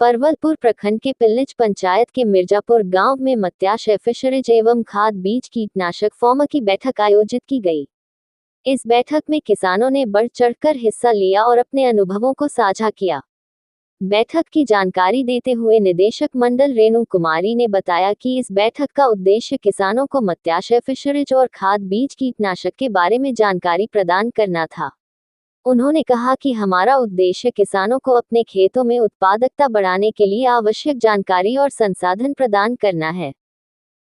परवलपुर प्रखंड के पिल्लिच पंचायत के मिर्जापुर गांव में मत्स्याशय फिशरीज एवं खाद बीज कीटनाशक फॉर्म की बैठक आयोजित की गई। इस बैठक में किसानों ने बढ़ चढ़कर हिस्सा लिया और अपने अनुभवों को साझा किया। बैठक की जानकारी देते हुए निदेशक मंडल रेणु कुमारी ने बताया कि इस बैठक का उद्देश्य किसानों को मत्स्याशय फिशरीज और खाद बीज कीटनाशक के बारे में जानकारी प्रदान करना था। उन्होंने कहा कि हमारा उद्देश्य किसानों को अपने खेतों में उत्पादकता बढ़ाने के लिए आवश्यक जानकारी और संसाधन प्रदान करना है।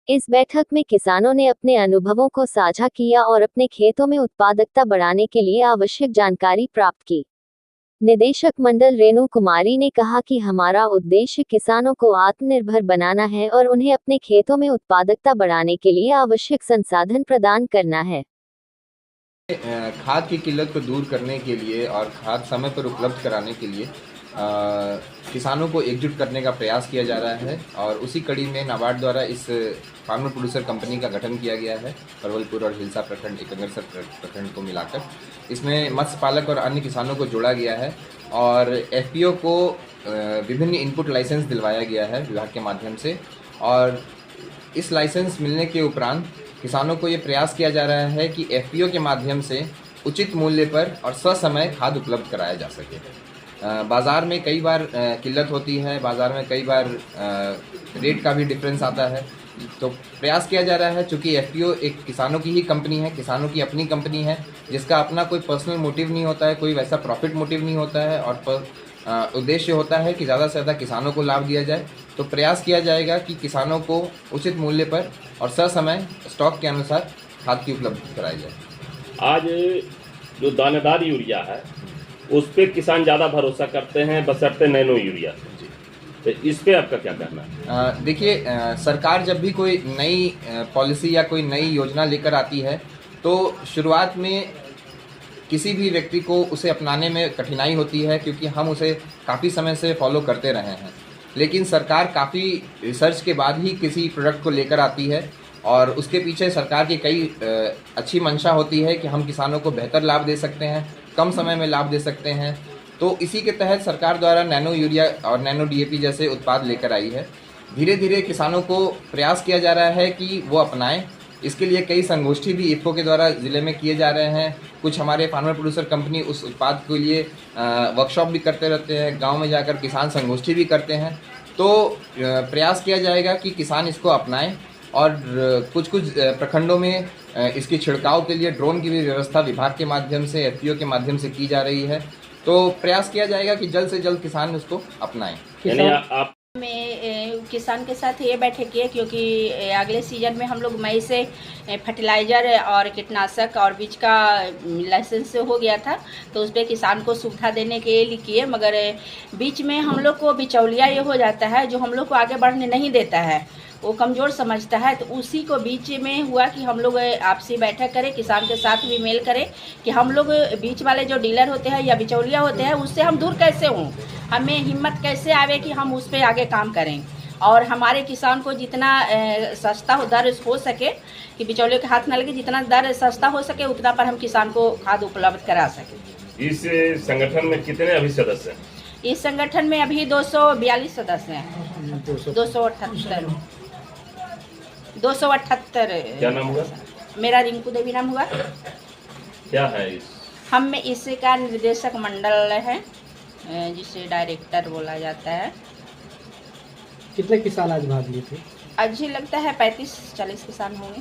इस बैठक में किसानों ने अपने अनुभवों को साझा किया और अपने खेतों में उत्पादकता बढ़ाने के लिए आवश्यक जानकारी प्राप्त की। निदेशक मंडल रेणु कुमारी ने कहा कि हमारा उद्देश्य किसानों को आत्मनिर्भर बनाना है और उन्हें अपने खेतों में उत्पादकता बढ़ाने के लिए आवश्यक संसाधन प्रदान करना है। खाद की किल्लत को दूर करने के लिए और खाद समय पर उपलब्ध कराने के लिए किसानों को एकजुट करने का प्रयास किया जा रहा है और उसी कड़ी में नाबार्ड द्वारा इस फार्मर प्रोड्यूसर कंपनी का गठन किया गया है। परवलपुर और हिलसा प्रखंड, एकंगरसर प्रखंड को मिलाकर इसमें मत्स्य पालक और अन्य किसानों को जोड़ा गया है और एफपीओ को विभिन्न इनपुट लाइसेंस दिलवाया गया है विभाग के माध्यम से। और इस लाइसेंस मिलने के उपरांत किसानों को ये प्रयास किया जा रहा है कि एफपीओ के माध्यम से उचित मूल्य पर और ससमय खाद उपलब्ध कराया जा सके। बाज़ार में कई बार किल्लत होती है, बाज़ार में कई बार रेट का भी डिफरेंस आता है, तो प्रयास किया जा रहा है। चूँकि एफपीओ एक किसानों की ही कंपनी है, किसानों की अपनी कंपनी है, जिसका अपना कोई पर्सनल मोटिव नहीं होता है, कोई वैसा प्रॉफिट मोटिव नहीं होता है और उद्देश्य होता है कि ज़्यादा से ज़्यादा किसानों को लाभ दिया जाए। तो प्रयास किया जाएगा कि किसानों को उचित मूल्य पर और ससमय स्टॉक के अनुसार खाद की उपलब्ध कराई जाए। आज जो दानेदार यूरिया है उस पर किसान ज़्यादा भरोसा करते हैं बशर्ते नैनो यूरिया। तो इस पे आपका क्या कहना है? देखिए, सरकार जब भी कोई नई पॉलिसी या कोई नई योजना लेकर आती है तो शुरुआत में किसी भी व्यक्ति को उसे अपनाने में कठिनाई होती है, क्योंकि हम उसे काफ़ी समय से फॉलो करते रहे हैं। लेकिन सरकार काफ़ी रिसर्च के बाद ही किसी प्रोडक्ट को लेकर आती है और उसके पीछे सरकार की कई अच्छी मंशा होती है कि हम किसानों को बेहतर लाभ दे सकते हैं, कम समय में लाभ दे सकते हैं। तो इसी के तहत सरकार द्वारा नैनो यूरिया और नैनो डीएपी जैसे उत्पाद लेकर आई है। धीरे धीरे किसानों को प्रयास किया जा रहा है कि वो अपनाएं। इसके लिए कई संगोष्ठी भी इफ़को के द्वारा ज़िले में किए जा रहे हैं। कुछ हमारे फार्मर प्रोड्यूसर कंपनी उस उत्पाद के लिए वर्कशॉप भी करते रहते हैं, गांव में जाकर किसान संगोष्ठी भी करते हैं। तो प्रयास किया जाएगा कि किसान इसको अपनाएं और कुछ प्रखंडों में इसकी छिड़काव के लिए ड्रोन की भी व्यवस्था विभाग के माध्यम से, एफपीओ के माध्यम से की जा रही है। तो प्रयास किया जाएगा कि जल्द से जल्द किसान उसको अपनाएं। आप में किसान के साथ ये बैठक किए क्योंकि अगले सीजन में हम लोग मई से फर्टिलाइज़र और कीटनाशक और बीज का लाइसेंस हो गया था, तो उस पर किसान को सुविधा देने के लिए किए। मगर बीच में हम लोग को बिचौलिया ये हो जाता है जो हम लोग को आगे बढ़ने नहीं देता है, वो कमज़ोर समझता है। तो उसी को बीच में हुआ कि हम लोग आपसी बैठक करें, किसान के साथ भी मेल करें कि हम लोग बीच वाले जो डीलर होते हैं या बिचौलिया होते हैं उससे हम दूर कैसे हों, हमें हिम्मत कैसे आवे कि हम उस पर आगे काम करें और हमारे किसान को जितना सस्ता दर हो सके कि बिचौलियों के हाथ न लगे, जितना दर सस्ता हो सके उतना पर हम किसान को खाद उपलब्ध करा सकें। इस संगठन में कितने अभी सदस्य हैं? इस संगठन में अभी 242 सदस्य हैं। 278। क्या नाम हुआ? मेरा रिंकू देवी नाम हुआ। क्या है इस? हम इसका निर्देशक मंडल है जिसे डायरेक्टर बोला जाता है। कितने किसान आज भाग लिए थे? आज ही लगता है 35-40 किसान होंगे।